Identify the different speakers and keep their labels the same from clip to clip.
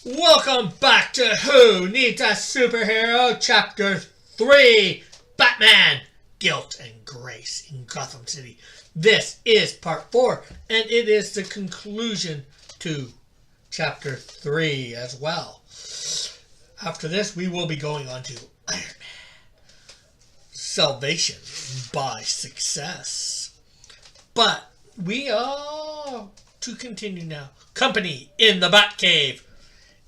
Speaker 1: Welcome back to Who Needs a Superhero, Chapter 3, Batman, Guilt and Grace in Gotham City. This is Part 4, and it is the conclusion to Chapter 3 as well. After this, we will be going on to Iron Man, Salvation by Success. But we are to continue now. Company in the Batcave.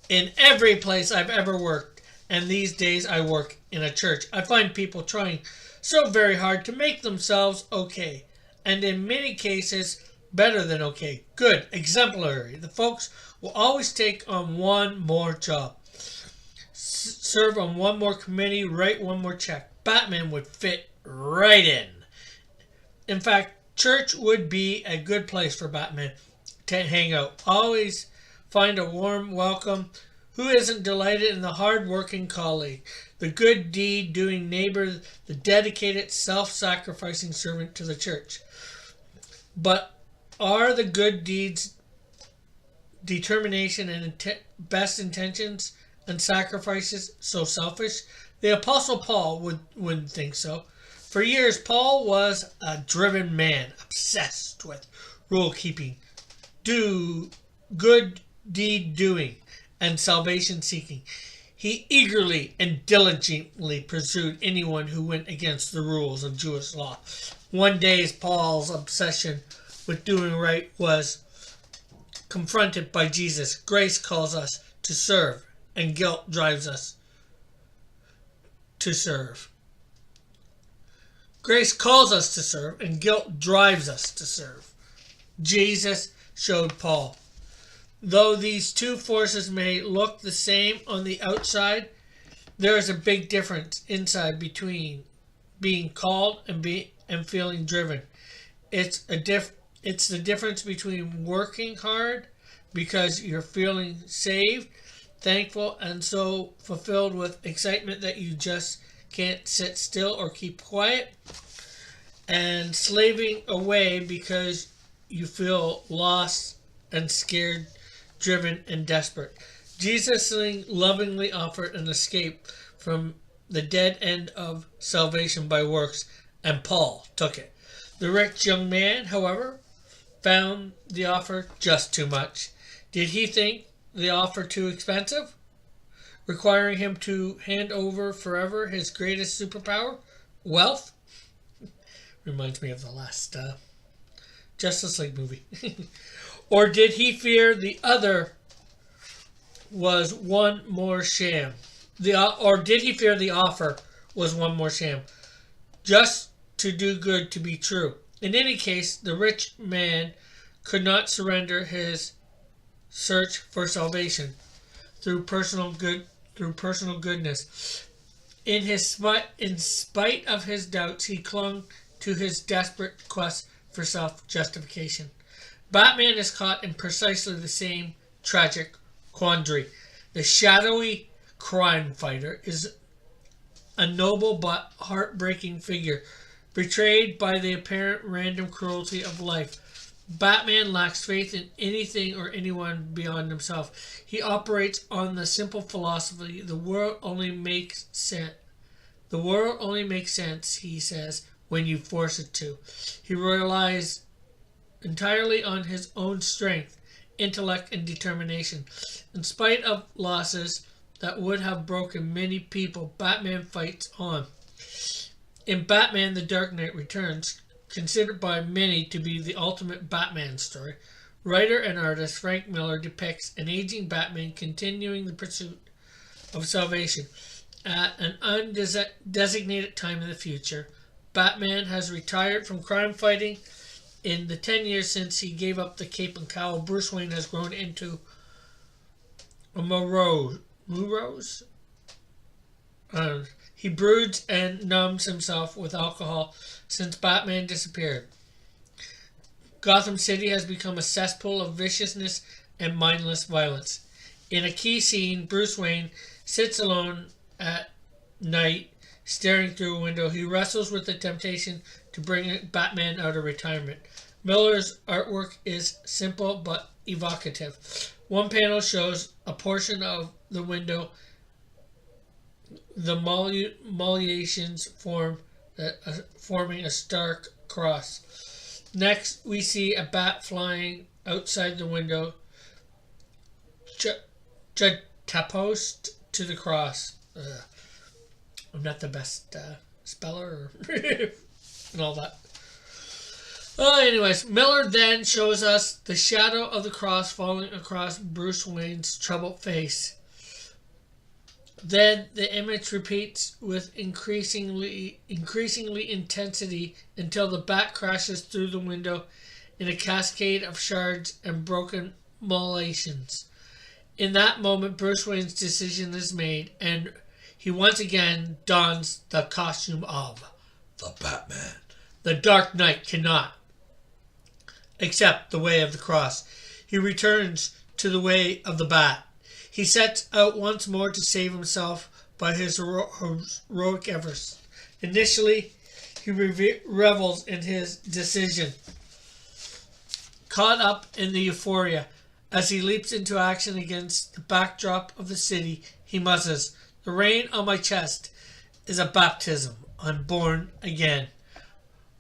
Speaker 1: In every place I've ever worked, and these days I work in a church, I find people trying so very hard to make themselves okay. And in many cases, better than okay. Good, exemplary. The folks will always take on one more job. Serve on one more committee, write one more check. Batman would fit right in. In fact, church would be a good place for Batman to hang out. Always find a warm welcome. Who isn't delighted in the hard-working colleague, the good deed-doing neighbor, the dedicated, self-sacrificing servant to the church? But are the good deeds, determination, and best intentions and sacrifices so selfish? The Apostle Paul wouldn't think so. For years, Paul was a driven man, obsessed with rule-keeping, good deed doing, and salvation seeking. He eagerly and diligently pursued anyone who went against the rules of Jewish law. One day, Paul's obsession with doing right was confronted by Jesus. Grace calls us to serve, and guilt drives us to serve. Grace calls us to serve, and guilt drives us to serve. Jesus showed Paul. Though these two forces may look the same on the outside, there is a big difference inside between being called and feeling driven. It's the difference between working hard because you're feeling saved, thankful, and so fulfilled with excitement that you just can't sit still or keep quiet, and slaving away because you feel lost and scared, driven and desperate. Jesus lovingly offered an escape from the dead end of salvation by works, and Paul took it. The rich young man, however, found the offer just too much. Did he think the offer too expensive, requiring him to hand over forever his greatest superpower, wealth? Reminds me of the last Justice League movie. Or did he fear the other was one more sham? Or did he fear the offer was one more sham, just to do good to be true? In any case, the rich man could not surrender his search for salvation through personal goodness. In spite of his doubts, he clung to his desperate quest for self-justification. Batman is caught in precisely the same tragic quandary. The shadowy crime fighter is a noble but heartbreaking figure, betrayed by the apparent random cruelty of life. Batman lacks faith in anything or anyone beyond himself. He operates on the simple philosophy, the world only makes sense. The world only makes sense, he says, when you force it to. He relies entirely on his own strength, intellect, and determination. In spite of losses that would have broken many people, Batman fights on. In Batman the Dark Knight Returns, considered by many to be the ultimate Batman story, writer and artist Frank Miller depicts an aging Batman continuing the pursuit of salvation. At an undesignated time in the future, Batman has retired from crime fighting. In the 10 years since he gave up the cape and cowl, Bruce Wayne has grown into a morose. He broods and numbs himself with alcohol since Batman disappeared. Gotham City has become a cesspool of viciousness and mindless violence. In a key scene, Bruce Wayne sits alone at night, staring through a window. He wrestles with the temptation to bring Batman out of retirement. Miller's artwork is simple but evocative. One panel shows a portion of the window, the moliations forming a stark cross. Next, we see a bat flying outside the window, juxtaposed to the cross. I'm not the best speller and all that. Anyways, Miller then shows us the shadow of the cross falling across Bruce Wayne's troubled face. Then the image repeats with increasingly intensity until the bat crashes through the window in a cascade of shards and broken moliations. In that moment, Bruce Wayne's decision is made, and he once again dons the costume of the Batman. The Dark Knight cannot accept the way of the cross. He returns to the way of the bat. He sets out once more to save himself by his heroic efforts. Initially, he revels in his decision. Caught up in the euphoria, as he leaps into action against the backdrop of the city, he mutters, "The rain on my chest is a baptism. I'm born again."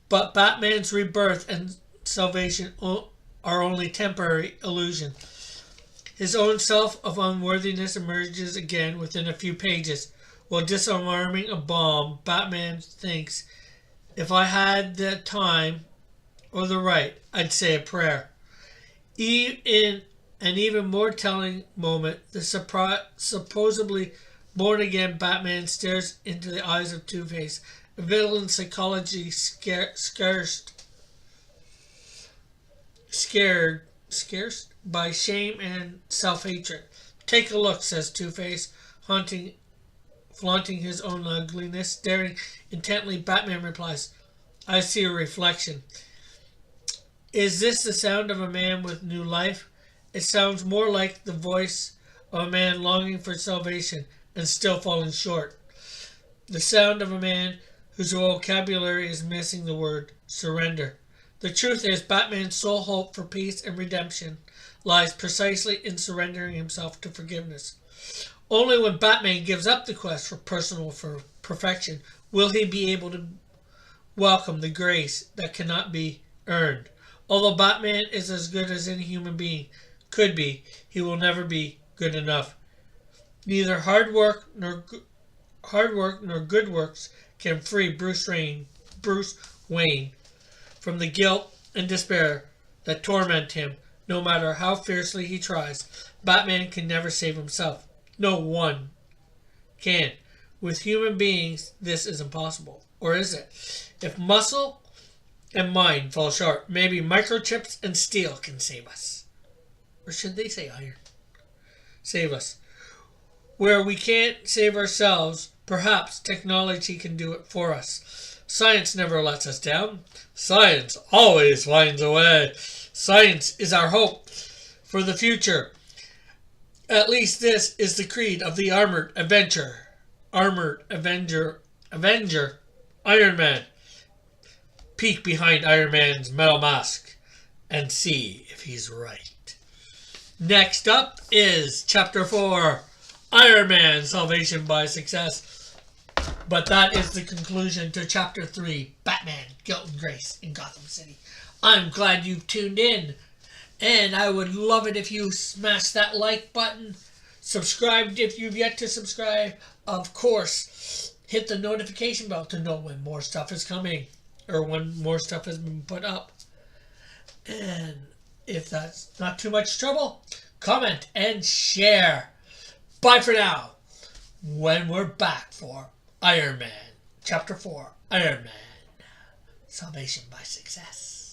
Speaker 1: But Batman's rebirth and salvation are only temporary illusion. His own self of unworthiness emerges again within a few pages. While disarming a bomb, Batman thinks, "If I had the time or the right, I'd say a prayer." In an even more telling moment, the supposedly born-again Batman stares into the eyes of Two-Face, a villain psychology scarced by shame and self-hatred. "Take a look," says Two-Face, flaunting his own ugliness. Staring intently, Batman replies, "I see a reflection." Is this the sound of a man with new life? It sounds more like the voice of a man longing for salvation and still falling short. The sound of a man whose vocabulary is missing the word surrender. The truth is, Batman's sole hope for peace and redemption lies precisely in surrendering himself to forgiveness. Only when Batman gives up the quest for personal perfection will he be able to welcome the grace that cannot be earned. Although Batman is as good as any human being could be, he will never be good enough. Neither hard work nor good works can free Bruce Wayne from the guilt and despair that torment him. No matter how fiercely he tries, Batman can never save himself. No one can. With human beings, this is impossible. Or is it? If muscle and mind fall short, maybe microchips and steel can save us. Or should they say iron? Save us. Where we can't save ourselves, perhaps technology can do it for us. Science never lets us down. Science always finds a way. Science is our hope for the future. At least this is the creed of the Armored Avenger, Iron Man. Peek behind Iron Man's metal mask and see if he's right. Next up is Chapter 4, Iron Man, Salvation by Success. But that is the conclusion to Chapter 3, Batman, Guilt and Grace in Gotham City. I'm glad you've tuned in, and I would love it if you smash that like button, subscribed if you've yet to subscribe. Of course, hit the notification bell to know when more stuff is coming, or when more stuff has been put up. And if that's not too much trouble, comment and share. Bye for now. When we're back for Iron Man, Chapter 4, Iron Man, Salvation by Success.